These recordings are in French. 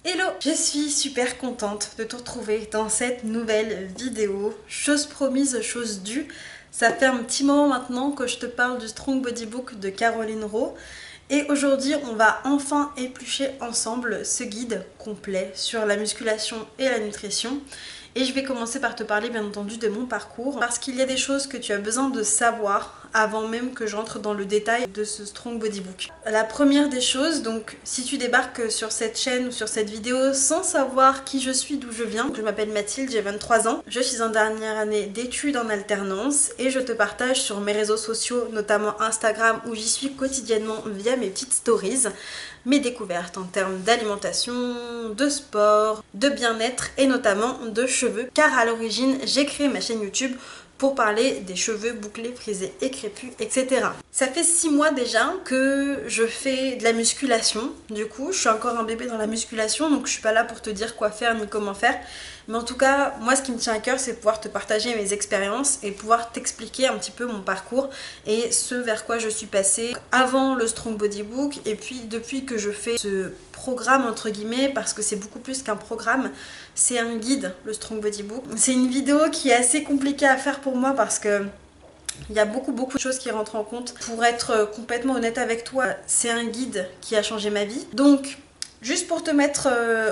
Hello, je suis super contente de te retrouver dans cette nouvelle vidéo. Chose promise, chose due. Ça fait un petit moment maintenant que je te parle du Strong Body Book de Caroline Rowe. Et aujourd'hui, on va enfin éplucher ensemble ce guide complet sur la musculation et la nutrition. Et je vais commencer par te parler bien entendu de mon parcours parce qu'il y a des choses que tu as besoin de savoir avant même que j'entre dans le détail de ce Strong Body Book. La première des choses, donc si tu débarques sur cette chaîne ou sur cette vidéo sans savoir qui je suis, d'où je viens, je m'appelle Mathilde, j'ai 23 ans, je suis en dernière année d'études en alternance et je te partage sur mes réseaux sociaux, notamment Instagram où j'y suis quotidiennement via mes petites stories, mes découvertes en termes d'alimentation, de sport, de bien-être et notamment de cheveux, car à l'origine j'ai créé ma chaîne YouTube pour parler des cheveux bouclés, frisés et crépus, etc. Ça fait 6 mois déjà que je fais de la musculation. Du coup, je suis encore un bébé dans la musculation, donc je suis pas là pour te dire quoi faire ni comment faire. Mais en tout cas, moi ce qui me tient à cœur, c'est pouvoir te partager mes expériences et pouvoir t'expliquer un petit peu mon parcours et ce vers quoi je suis passée avant le Strong Body Book et puis depuis que je fais ce programme entre guillemets, parce que c'est beaucoup plus qu'un programme, c'est un guide, le Strong Body Book. C'est une vidéo qui est assez compliquée à faire pour moi parce que il y a beaucoup de choses qui rentrent en compte. Pour être complètement honnête avec toi, c'est un guide qui a changé ma vie. Donc, juste pour te mettre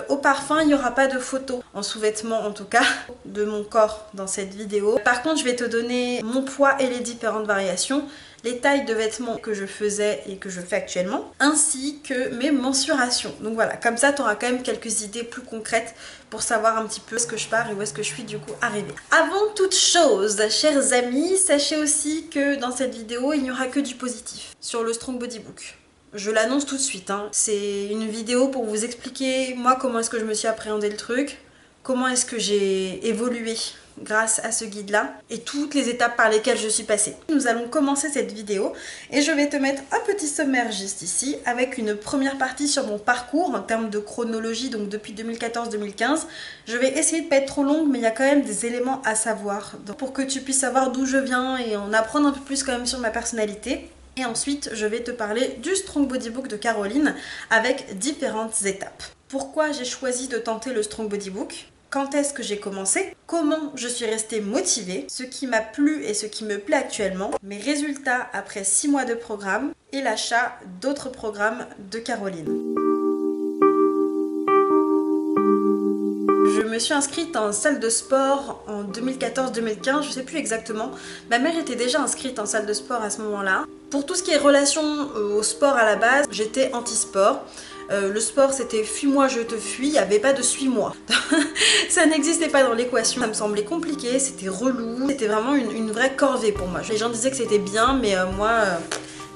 au parfum, il n'y aura pas de photos, en sous-vêtements en tout cas, de mon corps dans cette vidéo. Par contre, je vais te donner mon poids et les différentes variations, les tailles de vêtements que je faisais et que je fais actuellement, ainsi que mes mensurations. Donc voilà, comme ça tu auras quand même quelques idées plus concrètes pour savoir un petit peu où est-ce que je pars et où est-ce que je suis du coup arrivée. Avant toute chose, chers amis, sachez aussi que dans cette vidéo, il n'y aura que du positif sur le Strong Body Book. Je l'annonce tout de suite, hein. C'est une vidéo pour vous expliquer moi comment est-ce que je me suis appréhendé le truc, comment est-ce que j'ai évolué grâce à ce guide là et toutes les étapes par lesquelles je suis passée. Nous allons commencer cette vidéo et je vais te mettre un petit sommaire juste ici avec une première partie sur mon parcours en termes de chronologie, donc depuis 2014-2015. Je vais essayer de pas être trop longue, mais il y a quand même des éléments à savoir pour que tu puisses savoir d'où je viens et en apprendre un peu plus quand même sur ma personnalité. Et ensuite, je vais te parler du Strong Body Book de Caroline avec différentes étapes. Pourquoi j'ai choisi de tenter le Strong Body Book ? Quand est-ce que j'ai commencé? Comment je suis restée motivée? Ce qui m'a plu et ce qui me plaît actuellement? Mes résultats après 6 mois de programme et l'achat d'autres programmes de Caroline. Je me suis inscrite en salle de sport en 2014-2015, je sais plus exactement. Ma mère était déjà inscrite en salle de sport à ce moment-là. Pour tout ce qui est relation au sport à la base, j'étais anti-sport. Le sport c'était fuis-moi je te fuis, il n'y avait pas de suis-moi. Ça n'existait pas dans l'équation, ça me semblait compliqué, c'était relou, c'était vraiment une vraie corvée pour moi. Les gens disaient que c'était bien, mais moi...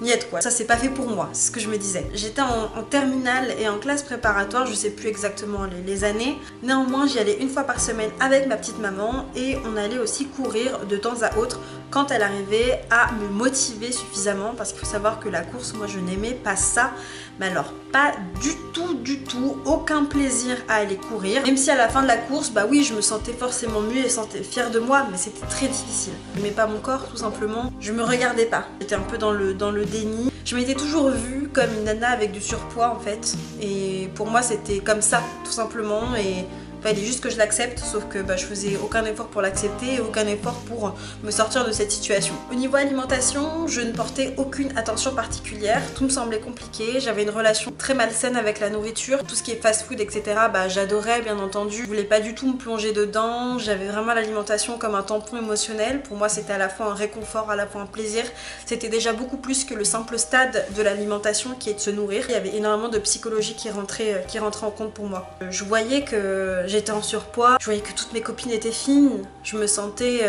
Niette quoi, ça c'est pas fait pour moi, c'est ce que je me disais. J'étais en terminale et en classe préparatoire, je sais plus exactement les années. Néanmoins, j'y allais une fois par semaine avec ma petite maman et on allait aussi courir de temps à autre quand elle arrivait à me motiver suffisamment, parce qu'il faut savoir que la course, moi je n'aimais pas ça. Mais alors pas du tout, aucun plaisir à aller courir. Même si à la fin de la course, bah oui, je me sentais forcément mieux et sentais fière de moi, mais c'était très difficile. Je n'aimais pas mon corps tout simplement, je me regardais pas. J'étais un peu dans le déni. Je m'étais toujours vue comme une nana avec du surpoids en fait. Et pour moi c'était comme ça tout simplement et... il fallait juste que je l'accepte, sauf que je faisais aucun effort pour l'accepter et aucun effort pour me sortir de cette situation. Au niveau alimentation, je ne portais aucune attention particulière, tout me semblait compliqué, j'avais une relation très malsaine avec la nourriture, tout ce qui est fast-food, etc. J'adorais bien entendu, je voulais pas du tout me plonger dedans, j'avais vraiment l'alimentation comme un tampon émotionnel, pour moi c'était à la fois un réconfort, à la fois un plaisir, c'était déjà beaucoup plus que le simple stade de l'alimentation qui est de se nourrir. Il y avait énormément de psychologie qui rentrait en compte pour moi. Je voyais que j'étais en surpoids, je voyais que toutes mes copines étaient fines, je me sentais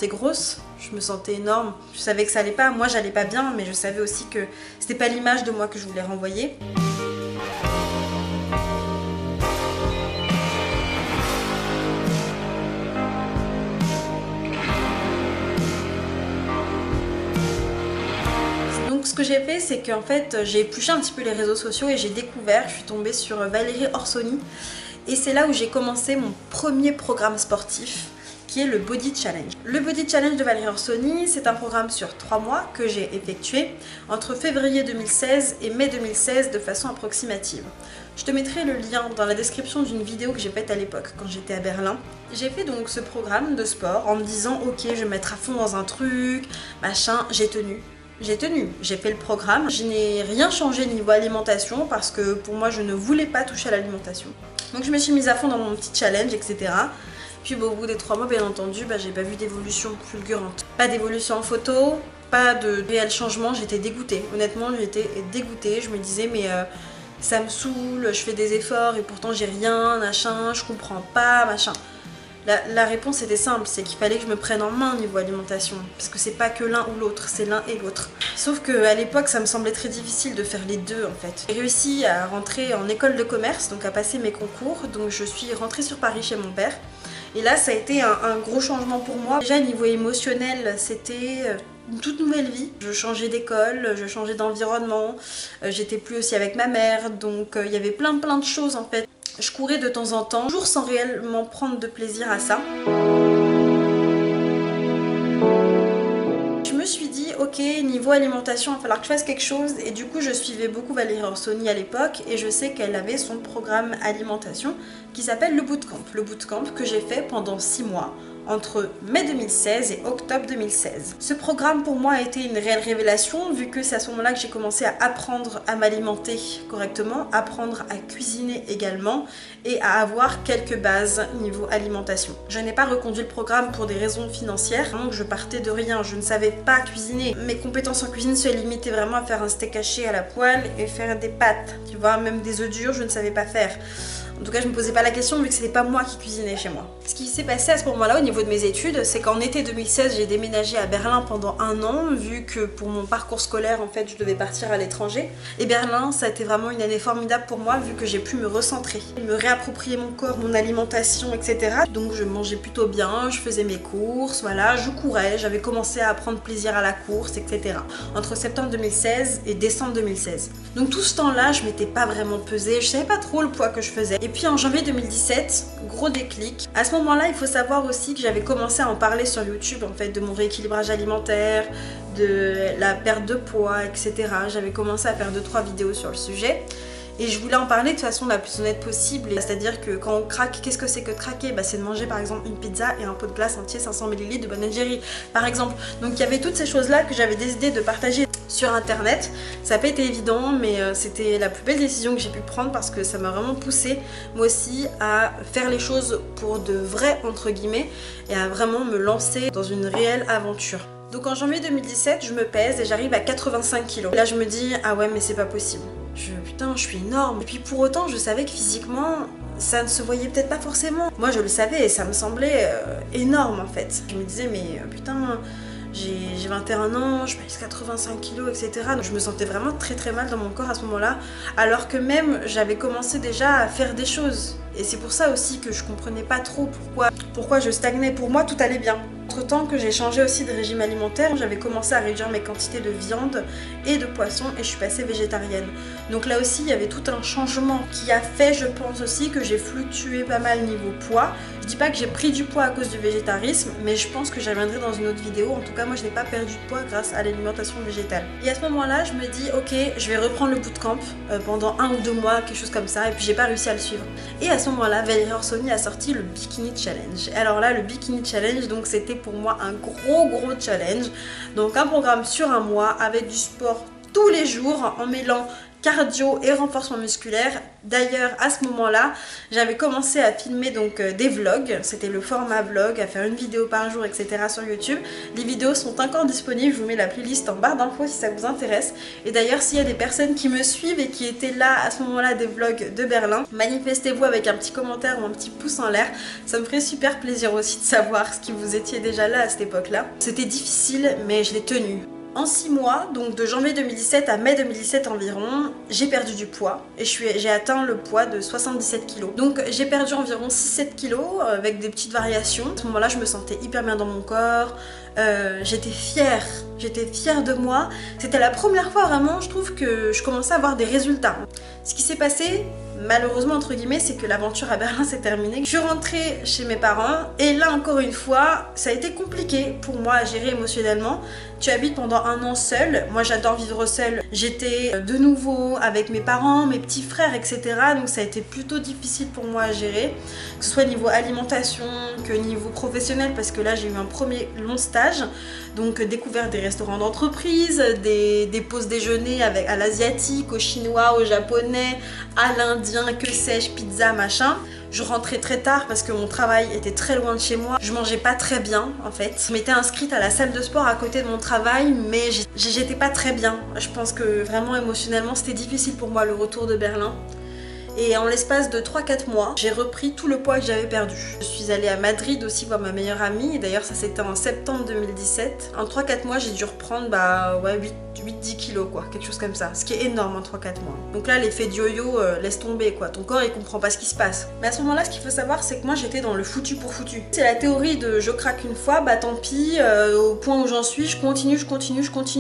grosse, je me sentais énorme. Je savais que ça allait pas, moi j'allais pas bien, mais je savais aussi que c'était pas l'image de moi que je voulais renvoyer. Donc ce que j'ai fait, c'est qu'en fait j'ai épluché un petit peu les réseaux sociaux et j'ai découvert, je suis tombée sur Valérie Orsoni. Et c'est là où j'ai commencé mon premier programme sportif qui est le Body Challenge. Le Body Challenge de Valérie Orsoni, c'est un programme sur 3 mois que j'ai effectué entre février 2016 et mai 2016 de façon approximative. Je te mettrai le lien dans la description d'une vidéo que j'ai faite à l'époque quand j'étais à Berlin. J'ai fait donc ce programme de sport en me disant ok, je vais me mettre à fond dans un truc, machin, j'ai tenu, j'ai fait le programme. Je n'ai rien changé niveau alimentation parce que pour moi je ne voulais pas toucher à l'alimentation. Donc je me suis mise à fond dans mon petit challenge, etc. Puis au bout des 3 mois, bien entendu, j'ai pas vu d'évolution fulgurante. Pas d'évolution en photo, pas de réel changement, j'étais dégoûtée. Honnêtement, j'étais dégoûtée. Je me disais mais ça me saoule, je fais des efforts et pourtant j'ai rien, machin, je comprends pas, machin. La réponse était simple, c'est qu'il fallait que je me prenne en main niveau alimentation. Parce que c'est pas que l'un ou l'autre, c'est l'un et l'autre. Sauf qu'à l'époque, ça me semblait très difficile de faire les deux en fait. J'ai réussi à rentrer en école de commerce, donc à passer mes concours. Donc je suis rentrée sur Paris chez mon père. Et là, ça a été un gros changement pour moi. Déjà, niveau émotionnel, c'était une toute nouvelle vie. Je changeais d'école, je changeais d'environnement. J'étais plus aussi avec ma mère, donc il y avait plein de choses en fait. Je courais de temps en temps, toujours sans réellement prendre de plaisir à ça. Je me suis dit, ok, niveau alimentation, il va falloir que je fasse quelque chose. Et du coup, je suivais beaucoup Valérie Orsoni à l'époque et je sais qu'elle avait son programme alimentation qui s'appelle le Bootcamp. Le Bootcamp que j'ai fait pendant 6 mois. Entre mai 2016 et octobre 2016. Ce programme pour moi a été une réelle révélation vu que c'est à ce moment-là que j'ai commencé à apprendre à m'alimenter correctement, apprendre à cuisiner également et à avoir quelques bases niveau alimentation. Je n'ai pas reconduit le programme pour des raisons financières, donc je partais de rien, je ne savais pas cuisiner. Mes compétences en cuisine se limitaient vraiment à faire un steak haché à la poêle et faire des pâtes, tu vois, même des œufs durs je ne savais pas faire. En tout cas, je me posais pas la question vu que c'était pas moi qui cuisinais chez moi. Ce qui s'est passé à ce moment-là au niveau de mes études, c'est qu'en été 2016, j'ai déménagé à Berlin pendant 1 an, vu que pour mon parcours scolaire, en fait, je devais partir à l'étranger. Et Berlin, ça a été vraiment une année formidable pour moi, vu que j'ai pu me recentrer, me réapproprier mon corps, mon alimentation, etc. Donc je mangeais plutôt bien, je faisais mes courses, voilà, je courais, j'avais commencé à prendre plaisir à la course, etc. Entre septembre 2016 et décembre 2016. Donc tout ce temps-là, je m'étais pas vraiment pesée, je savais pas trop le poids que je faisais. Et puis en janvier 2017, gros déclic. À ce moment-là, il faut savoir aussi que j'avais commencé à en parler sur YouTube, en fait, de mon rééquilibrage alimentaire, de la perte de poids, etc. J'avais commencé à faire 2-3 vidéos sur le sujet. Et je voulais en parler de façon la plus honnête possible. C'est-à-dire que quand on craque, qu'est-ce que c'est que de craquer? C'est de manger par exemple une pizza et un pot de glace entier 500 ml de Ben & Jerry's par exemple. Donc il y avait toutes ces choses-là que j'avais décidé de partager sur internet. Ça n'a pas été évident, mais c'était la plus belle décision que j'ai pu prendre parce que ça m'a vraiment poussée moi aussi à faire les choses pour de vrai entre guillemets et à vraiment me lancer dans une réelle aventure. Donc en janvier 2017, je me pèse et j'arrive à 85 kg. Là je me dis ah ouais mais c'est pas possible. Putain, je suis énorme. Et puis pour autant, je savais que physiquement, ça ne se voyait peut-être pas forcément. Moi, je le savais et ça me semblait énorme en fait. Je me disais, mais putain, j'ai 21 ans, je pèse 85 kilos, etc. Donc je me sentais vraiment très mal dans mon corps à ce moment-là. Alors que même, j'avais commencé déjà à faire des choses. Et c'est pour ça aussi que je comprenais pas trop pourquoi je stagnais. Pour moi, tout allait bien. Entre temps que j'ai changé aussi de régime alimentaire, j'avais commencé à réduire mes quantités de viande et de poisson et je suis passée végétarienne. Donc là aussi, il y avait tout un changement qui a fait, je pense aussi, que j'ai fluctué pas mal niveau poids. Je dis pas que j'ai pris du poids à cause du végétarisme, mais je pense que j'y reviendrai dans une autre vidéo. En tout cas, moi, je n'ai pas perdu de poids grâce à l'alimentation végétale. Et à ce moment-là, je me dis, ok, je vais reprendre le bootcamp pendant 1 ou 2 mois, quelque chose comme ça, et puis j'ai pas réussi à le suivre. Et à ce moment-là, Valérie Orsoni a sorti le Bikini Challenge. Alors là, le Bikini Challenge, donc c'était pour moi un gros challenge. Donc un programme sur 1 mois avec du sport tous les jours en mêlant cardio et renforcement musculaire. D'ailleurs à ce moment-là j'avais commencé à filmer donc des vlogs, c'était le format vlog, à faire une vidéo par jour etc. sur YouTube. Les vidéos sont encore disponibles, je vous mets la playlist en barre d'infos si ça vous intéresse. Et d'ailleurs s'il y a des personnes qui me suivent et qui étaient là à ce moment-là des vlogs de Berlin, manifestez-vous avec un petit commentaire ou un petit pouce en l'air, ça me ferait super plaisir aussi de savoir ce qui vous étiez déjà là à cette époque-là. C'était difficile mais je l'ai tenu. En 6 mois, donc de janvier 2017 à mai 2017 environ, j'ai perdu du poids et j'ai atteint le poids de 77 kg. Donc j'ai perdu environ 6-7 kg avec des petites variations. À ce moment-là, je me sentais hyper bien dans mon corps, j'étais fière de moi. C'était la première fois vraiment, je trouve, que je commençais à avoir des résultats. Ce qui s'est passé, malheureusement entre guillemets, c'est que l'aventure à Berlin s'est terminée. Je suis rentrée chez mes parents et là encore une fois, ça a été compliqué pour moi à gérer émotionnellement. Tu habites pendant un an seule, moi j'adore vivre seule. J'étais de nouveau avec mes parents, mes petits frères, etc. Donc ça a été plutôt difficile pour moi à gérer, que ce soit niveau alimentation, que niveau professionnel, parce que là j'ai eu un premier long stage, donc découvert des restaurants d'entreprise, des pauses déjeuner à l'asiatique, au chinois, au japonais, à l'indien, que sais-je, pizza, machin. Je rentrais très tard parce que mon travail était très loin de chez moi. Je mangeais pas très bien en fait. Je m'étais inscrite à la salle de sport à côté de mon travail, mais j'étais pas très bien. Je pense que vraiment émotionnellement c'était difficile pour moi le retour de Berlin. Et en l'espace de 3-4 mois, j'ai repris tout le poids que j'avais perdu. Je suis allée à Madrid aussi voir ma meilleure amie, et d'ailleurs ça c'était en septembre 2017. En 3-4 mois j'ai dû reprendre 8-10 kilos quoi, quelque chose comme ça, ce qui est énorme en 3-4 mois. Donc là l'effet de yo-yo laisse tomber quoi, ton corps il comprend pas ce qui se passe. Mais à ce moment là ce qu'il faut savoir c'est que moi j'étais dans le foutu pour foutu. C'est la théorie de je craque une fois, bah tant pis, au point où j'en suis, je continue.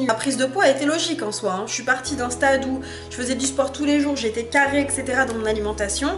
La prise de poids a été logique en soi, hein. Je suis partie d'un stade où je faisais du sport tous les jours, j'étais carrée etc. dans mon alimentation,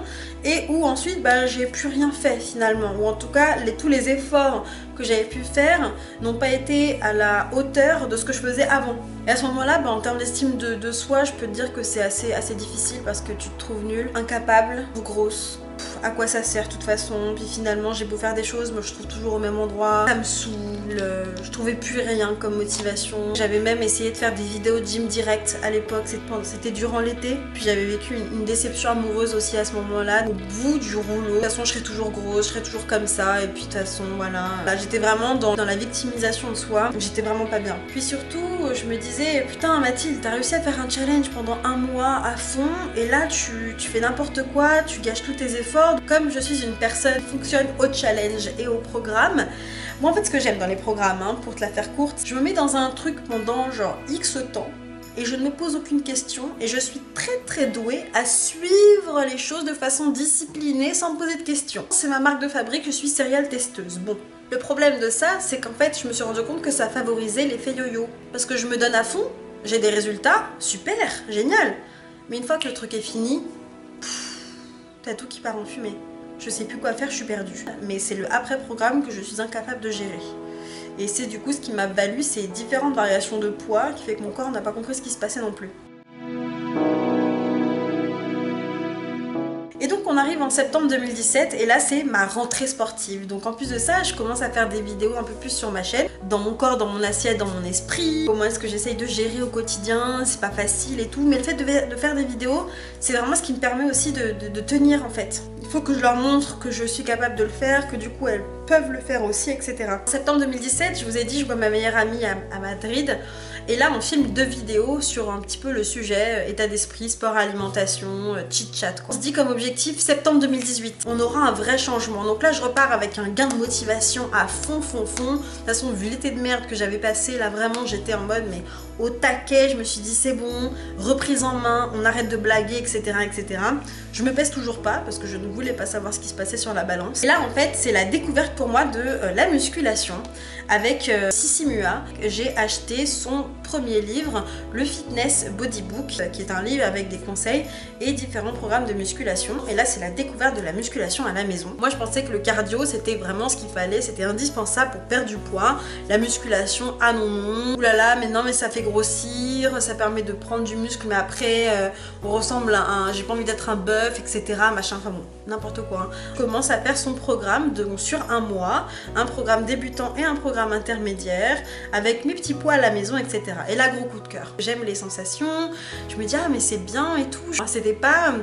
et où ensuite j'ai plus rien fait finalement, ou en tout cas tous les efforts que j'avais pu faire n'ont pas été à la hauteur de ce que je faisais avant. Et à ce moment-là, en termes d'estime de soi, je peux te dire que c'est assez difficile parce que tu te trouves nulle, incapable, grosse. À quoi ça sert de toute façon? Puis finalement j'ai beau faire des choses, moi je trouve toujours au même endroit, ça me saoule, je trouvais plus rien comme motivation. J'avais même essayé de faire des vidéos de gym direct à l'époque, c'était durant l'été. Puis j'avais vécu une déception amoureuse aussi à ce moment-là, au bout du rouleau. De toute façon je serais toujours grosse, je serais toujours comme ça, et puis de toute façon voilà. Là j'étais vraiment dans la victimisation de soi, j'étais vraiment pas bien. Puis surtout je me disais, putain Mathilde, t'as réussi à faire un challenge pendant un mois à fond, et là tu fais n'importe quoi, tu gâches tous tes efforts. Comme je suis une personne qui fonctionne au challenge et au programme, moi en fait ce que j'aime dans les programmes, pour te la faire courte, je me mets dans un truc pendant genre X temps et je ne me pose aucune question et je suis très douée à suivre les choses de façon disciplinée sans me poser de questions. C'est ma marque de fabrique, je suis serial testeuse. Bon. Le problème de ça, c'est qu'en fait je me suis rendu compte que ça favorisait l'effet yo-yo. Parce que je me donne à fond, j'ai des résultats, super, génial. Mais une fois que le truc est fini, t'as tout qui part en fumée. Je sais plus quoi faire, je suis perdue. Mais c'est le après-programme que je suis incapable de gérer. Et c'est du coup ce qui m'a valu ces différentes variations de poids qui fait que mon corps n'a pas compris ce qui se passait non plus. Et donc on arrive en septembre 2017 et là c'est ma rentrée sportive. Donc en plus de ça, je commence à faire des vidéos un peu plus sur ma chaîne, dans mon corps, dans mon assiette, dans mon esprit. Comment est-ce que j'essaye de gérer au quotidien, c'est pas facile et tout. Mais le fait de faire des vidéos, c'est vraiment ce qui me permet aussi de tenir en fait. Il faut que je leur montre que je suis capable de le faire, que du coup elles peuvent le faire aussi, etc. En septembre 2017, je vous ai dit, je vois ma meilleure amie à Madrid. Et là, on filme 2 vidéos sur un petit peu le sujet état d'esprit, sport, alimentation, chit-chat. On se dit comme objectif septembre 2018, on aura un vrai changement. Donc là, je repars avec un gain de motivation à fond. De toute façon, vu l'été de merde que j'avais passé, là vraiment, j'étais en mode mais au taquet. Je me suis dit c'est bon, reprise en main, on arrête de blaguer, etc., etc. Je me pèse toujours pas parce que je ne voulais pas savoir ce qui se passait sur la balance. Et là, en fait, c'est la découverte pour moi de la musculation avec Sissi Mua. J'ai acheté son premier livre, le Fitness Body Book, qui est un livre avec des conseils et différents programmes de musculation. Et là, c'est la découverte de la musculation à la maison. Moi, je pensais que le cardio, c'était vraiment ce qu'il fallait, c'était indispensable pour perdre du poids. La musculation, ah non, oulala, mais non, mais ça fait grossir, ça permet de prendre du muscle, mais après, on ressemble à un, j'ai pas envie d'être un bœuf, etc., machin, enfin bon, n'importe quoi. Commence à faire son programme sur un mois, un programme débutant et un programme intermédiaire, avec mes petits poids à la maison, etc. Et là, gros coup de cœur. J'aime les sensations, je me dis ah mais c'est bien et tout. C'était pas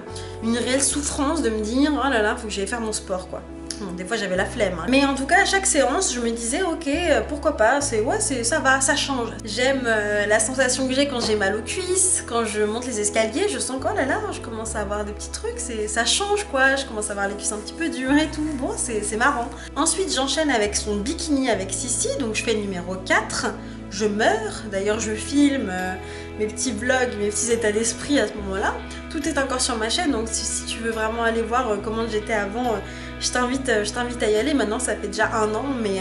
une réelle souffrance de me dire oh là là, faut que j'aille faire mon sport quoi. Bon, des fois j'avais la flemme, mais en tout cas à chaque séance je me disais ok pourquoi pas, ça va, ça change. J'aime la sensation que j'ai quand j'ai mal aux cuisses, quand je monte les escaliers, je sens que oh là là, je commence à avoir des petits trucs, ça change quoi, je commence à avoir les cuisses un petit peu dures et tout, bon c'est marrant. Ensuite j'enchaîne avec son bikini avec Sissi, donc je fais le numéro 4. Je meurs, d'ailleurs je filme mes petits vlogs, mes petits états d'esprit à ce moment-là. Tout est encore sur ma chaîne, donc si tu veux vraiment aller voir comment j'étais avant, je t'invite à y aller. Maintenant ça fait déjà 1 an, mais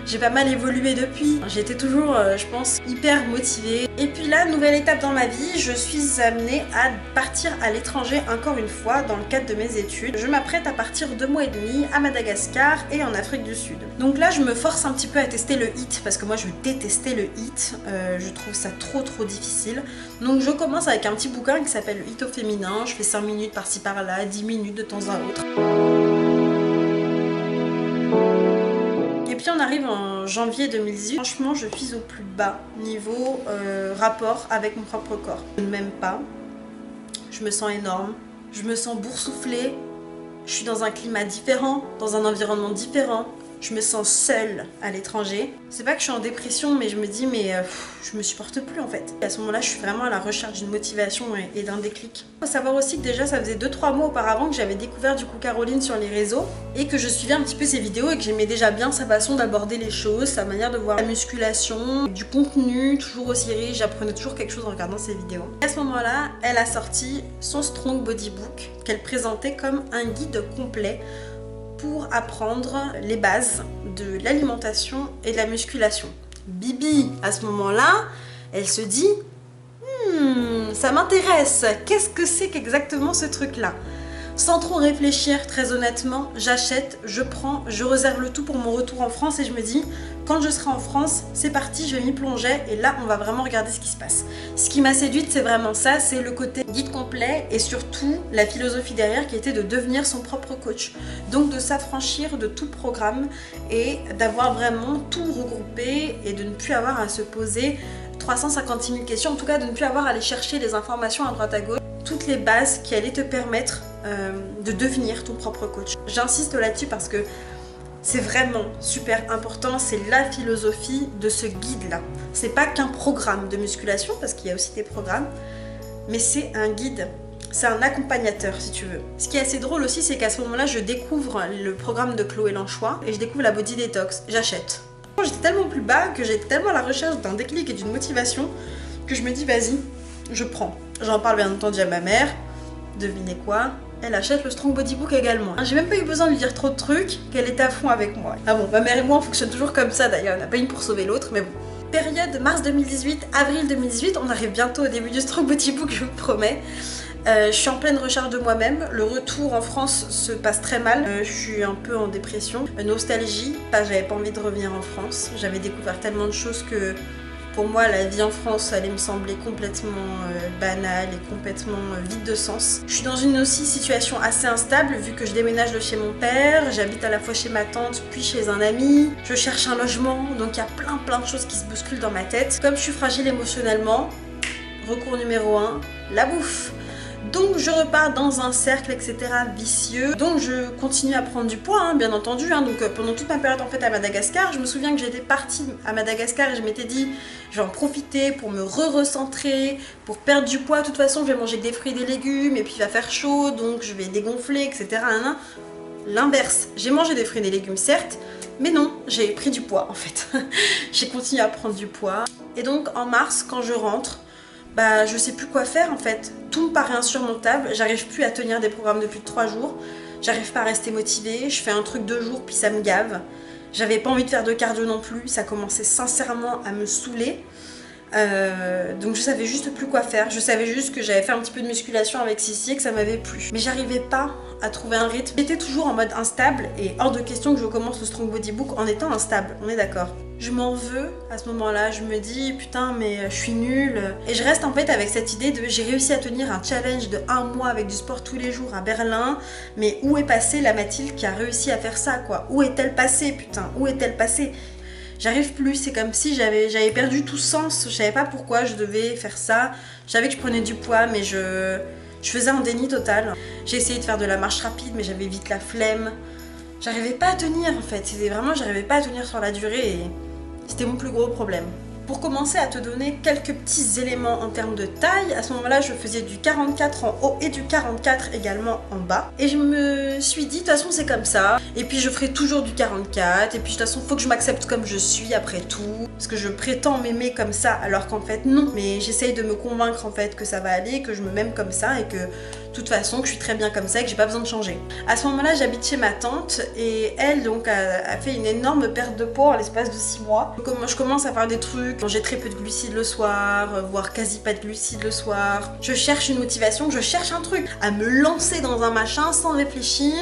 j'ai pas mal évolué depuis. J'étais toujours, je pense, hyper motivée. Et puis là, nouvelle étape dans ma vie, je suis amenée à partir à l'étranger encore une fois dans le cadre de mes études. Je m'apprête à partir 2 mois et demi à Madagascar et en Afrique du Sud. Donc là, je me force un petit peu à tester le HIIT parce que moi je détestais le HIIT. Je trouve ça trop difficile. Donc je commence avec un petit bouquin qui s'appelle le HIIT au féminin. Je fais 5 minutes par-ci par-là, 10 minutes de temps à autre. Et puis on arrive en janvier 2018. Franchement, je suis au plus bas niveau rapport avec mon propre corps. Je ne m'aime pas. Je me sens énorme. Je me sens boursouflée. Je suis dans un climat différent, dans un environnement différent. Je me sens seule à l'étranger. C'est pas que je suis en dépression, mais je me dis, je me supporte plus en fait. Et à ce moment-là, je suis vraiment à la recherche d'une motivation et d'un déclic. Il faut savoir aussi que déjà, ça faisait 2-3 mois auparavant que j'avais découvert du coup Caroline sur les réseaux et que je suivais un petit peu ses vidéos et que j'aimais déjà bien sa façon d'aborder les choses, sa manière de voir la musculation, du contenu toujours aussi riche. J'apprenais toujours quelque chose en regardant ses vidéos. Et à ce moment-là, elle a sorti son Strong Body Book qu'elle présentait comme un guide complet pour apprendre les bases de l'alimentation et de la musculation. Bibi, à ce moment-là, elle se dit ça m'intéresse, qu'est-ce que c'est qu'exactement ce truc-là? Sans trop réfléchir, très honnêtement, j'achète, je prends, je réserve le tout pour mon retour en France et je me dis, quand je serai en France, c'est parti, je vais m'y plonger et là, on va vraiment regarder ce qui se passe. Ce qui m'a séduite, c'est vraiment ça, c'est le côté guide complet et surtout la philosophie derrière qui était de devenir son propre coach. Donc de s'affranchir de tout programme et d'avoir vraiment tout regroupé et de ne plus avoir à se poser 356 000 questions, en tout cas de ne plus avoir à aller chercher les informations à droite à gauche. Toutes les bases qui allaient te permettre de devenir ton propre coach. J'insiste là-dessus parce que c'est vraiment super important, c'est la philosophie de ce guide-là. C'est pas qu'un programme de musculation, parce qu'il y a aussi des programmes, mais c'est un guide, c'est un accompagnateur si tu veux. Ce qui est assez drôle aussi, c'est qu'à ce moment-là, je découvre le programme de Chloé Lanchois et je découvre la Body Detox, j'achète. J'étais tellement plus bas, que j'étais tellement à la recherche d'un déclic et d'une motivation, que je me dis vas-y, je prends. J'en parle bien entendu à ma mère, devinez quoi? Elle achète le Strong Body Book également. J'ai même pas eu besoin de lui dire trop de trucs, qu'elle était à fond avec moi. Ah bon, ma mère et moi on fonctionne toujours comme ça d'ailleurs, on n'a pas une pour sauver l'autre, mais bon. Période mars 2018, avril 2018, on arrive bientôt au début du Strong Body Book, je vous le promets. Je suis en pleine recherche de moi-même, le retour en France se passe très mal, je suis un peu en dépression, nostalgie, j'avais pas envie de revenir en France, j'avais découvert tellement de choses que pour moi la vie en France allait me sembler complètement banale et complètement vide de sens. Je suis dans une aussi situation assez instable vu que je déménage de chez mon père, j'habite à la fois chez ma tante puis chez un ami, je cherche un logement, donc il y a plein de choses qui se bousculent dans ma tête. Comme je suis fragile émotionnellement, recours numéro 1, la bouffe. Donc je repars dans un cercle, etc. vicieux. Donc je continue à prendre du poids, bien entendu. Donc pendant toute ma période en fait à Madagascar, je me souviens que j'étais partie à Madagascar et je m'étais dit, je vais en profiter pour me recentrer, pour perdre du poids. De toute façon, je vais manger que des fruits et des légumes et puis il va faire chaud, donc je vais dégonfler, etc. L'inverse, j'ai mangé des fruits et des légumes certes, mais non, j'ai pris du poids en fait. J'ai continué à prendre du poids. Et donc en mars, quand je rentre, je sais plus quoi faire en fait. Tout me paraît insurmontable, j'arrive plus à tenir des programmes de plus de 3 jours, j'arrive pas à rester motivée, je fais un truc 2 jours puis ça me gave. J'avais pas envie de faire de cardio non plus, ça commençait sincèrement à me saouler. Donc je savais juste plus quoi faire, je savais juste que j'avais fait un petit peu de musculation avec Sissi et que ça m'avait plu. Mais j'arrivais pas à trouver un rythme. J'étais toujours en mode instable et hors de question que je commence le Strong Body Book en étant instable, on est d'accord. Je m'en veux à ce moment-là, je me dis putain mais je suis nulle. Et je reste en fait avec cette idée de j'ai réussi à tenir un challenge de 1 mois avec du sport tous les jours à Berlin. Mais où est passée la Mathilde qui a réussi à faire ça quoi? Où est-elle passée putain? Où est-elle passée? J'arrive plus, c'est comme si j'avais perdu tout sens, je savais pas pourquoi je devais faire ça. Je savais que je prenais du poids mais je faisais un déni total. J'ai essayé de faire de la marche rapide mais j'avais vite la flemme. J'arrivais pas à tenir en fait, c'était vraiment j'arrivais pas à tenir sur la durée et c'était mon plus gros problème. Pour commencer à te donner quelques petits éléments en termes de taille, à ce moment-là je faisais du 44 en haut et du 44 également en bas. Et je me suis dit de toute façon c'est comme ça, et puis je ferai toujours du 44, et puis de toute façon faut que je m'accepte comme je suis après tout. Parce que je prétends m'aimer comme ça alors qu'en fait non. Mais j'essaye de me convaincre en fait que ça va aller, que je me m'aime comme ça et que de toute façon que je suis très bien comme ça et que j'ai pas besoin de changer. À ce moment-là, j'habite chez ma tante et elle donc a fait une énorme perte de poids en l'espace de 6 mois. Donc, je commence à faire des trucs, manger très peu de glucides le soir, voire quasi pas de glucides le soir. Je cherche une motivation, je cherche un truc, à me lancer dans un machin sans réfléchir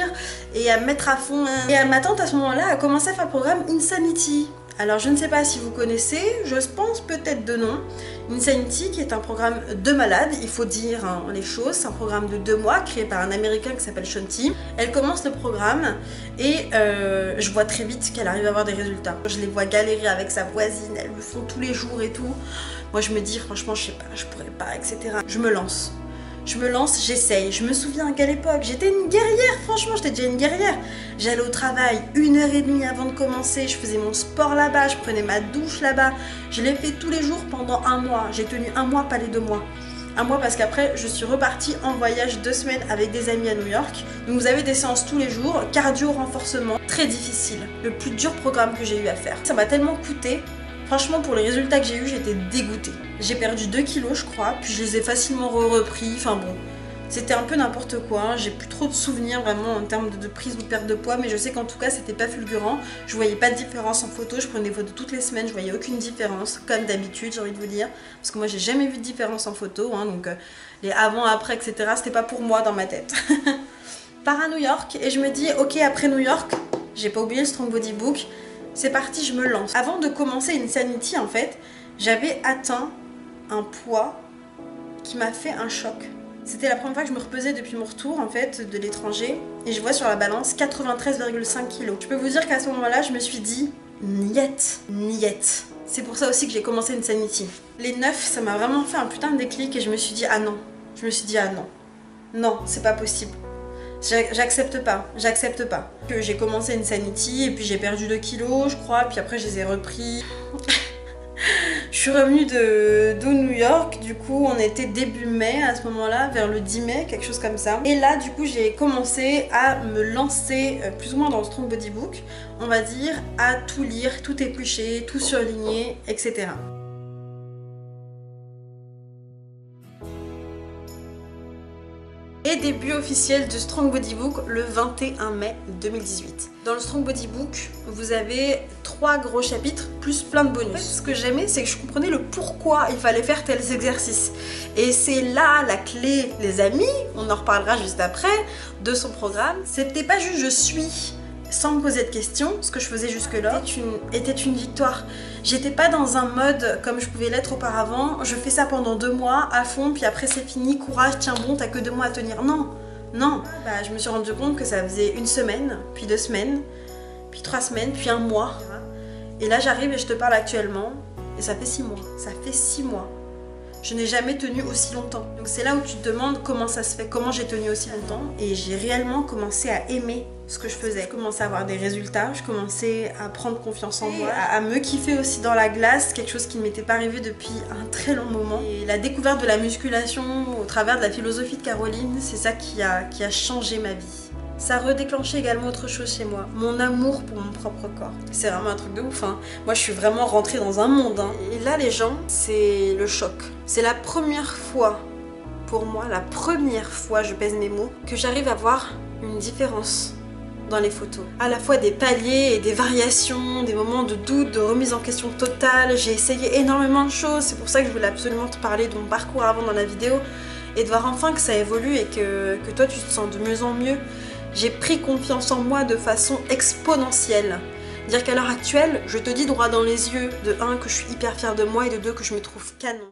et à me mettre à fond. Et ma tante à ce moment-là a commencé à faire le programme Insanity. Alors je ne sais pas si vous connaissez, je pense peut-être de nom. Insanity qui est un programme de malade, il faut dire hein, les choses, c'est un programme de 2 mois créé par un américain qui s'appelle Shaun T. Elle commence le programme et je vois très vite qu'elle arrive à avoir des résultats. Je les vois galérer avec sa voisine, elles le font tous les jours et tout. Moi je me dis franchement je sais pas, je pourrais pas, etc. Je me lance, j'essaye. Je me souviens qu'à l'époque, j'étais une guerrière, franchement, j'étais déjà une guerrière. J'allais au travail 1h30 avant de commencer, je faisais mon sport là-bas, je prenais ma douche là-bas. Je l'ai fait tous les jours pendant 1 mois. J'ai tenu 1 mois, pas les 2 mois. 1 mois parce qu'après, je suis repartie en voyage 2 semaines avec des amis à New York. Donc vous avez des séances tous les jours, cardio, renforcement, très difficile. Le plus dur programme que j'ai eu à faire. Ça m'a tellement coûté. Franchement, pour les résultats que j'ai eu, j'étais dégoûtée. J'ai perdu 2 kilos, je crois, puis je les ai facilement repris. Enfin bon, c'était un peu n'importe quoi. Hein. J'ai plus trop de souvenirs vraiment en termes de prise ou de perte de poids, mais je sais qu'en tout cas, c'était pas fulgurant. Je voyais pas de différence en photo. Je prenais des photos toutes les semaines, je voyais aucune différence, comme d'habitude, j'ai envie de vous dire. Parce que moi, j'ai jamais vu de différence en photo, hein, donc les avant, après, etc., c'était pas pour moi dans ma tête. Pars à New York et je me dis, ok, après New York, j'ai pas oublié le Strong Body Book. C'est parti, je me lance. Avant de commencer Insanity, en fait, j'avais atteint un poids qui m'a fait un choc. C'était la première fois que je me repesais depuis mon retour, en fait, de l'étranger. Et je vois sur la balance 93,5 kg. Je peux vous dire qu'à ce moment-là, je me suis dit, niette, niette. C'est pour ça aussi que j'ai commencé Insanity. Les 9, ça m'a vraiment fait un putain de déclic et je me suis dit, ah non. Je me suis dit, ah non. Non, c'est pas possible. J'accepte pas. Que j'ai commencé Insanity et puis j'ai perdu 2 kilos je crois, puis après je les ai repris. Je suis revenue de New York, du coup on était début mai à ce moment-là, vers le 10 mai, quelque chose comme ça. Et là du coup j'ai commencé à me lancer plus ou moins dans le Strong Body Book, on va dire, à tout lire, tout éplucher, tout surligner, etc. Et début officiel du Strong Body Book le 21 mai 2018. Dans le Strong Body Book, vous avez 3 gros chapitres plus plein de bonus. Ce que j'aimais, c'est que je comprenais le pourquoi il fallait faire tels exercices. Et c'est là la clé, les amis, on en reparlera juste après, de son programme. C'était pas juste je suis sans me poser de questions, ce que je faisais jusque-là était une victoire. J'étais pas dans un mode comme je pouvais l'être auparavant, je fais ça pendant 2 mois à fond, puis après c'est fini, courage, tiens bon, t'as que 2 mois à tenir. Non, non. Bah, je me suis rendu compte que ça faisait 1 semaine, puis 2 semaines, puis 3 semaines, puis 1 mois. Et là j'arrive et je te parle actuellement, et ça fait 6 mois. Ça fait 6 mois. Je n'ai jamais tenu aussi longtemps. Donc c'est là où tu te demandes comment ça se fait, comment j'ai tenu aussi longtemps. Et j'ai réellement commencé à aimer ce que je faisais. Je commençais à avoir des résultats, je commençais à prendre confiance en moi, à me kiffer aussi dans la glace, quelque chose qui ne m'était pas arrivé depuis un très long moment. Et la découverte de la musculation au travers de la philosophie de Caroline, c'est ça qui a changé ma vie. Ça a redéclenché également autre chose chez moi, mon amour pour mon propre corps. C'est vraiment un truc de ouf, hein. Moi je suis vraiment rentrée dans un monde, hein. Et là les gens, c'est le choc. C'est la première fois, pour moi, la première fois, je pèse mes mots, que j'arrive à voir une différence dans les photos. À la fois des paliers et des variations, des moments de doute, de remise en question totale. J'ai essayé énormément de choses, c'est pour ça que je voulais absolument te parler de mon parcours avant dans la vidéo, et de voir enfin que ça évolue et que toi tu te sens de mieux en mieux. J'ai pris confiance en moi de façon exponentielle. Dire qu'à l'heure actuelle, je te dis droit dans les yeux, de 1 que je suis hyper fière de moi et de 2 que je me trouve canon.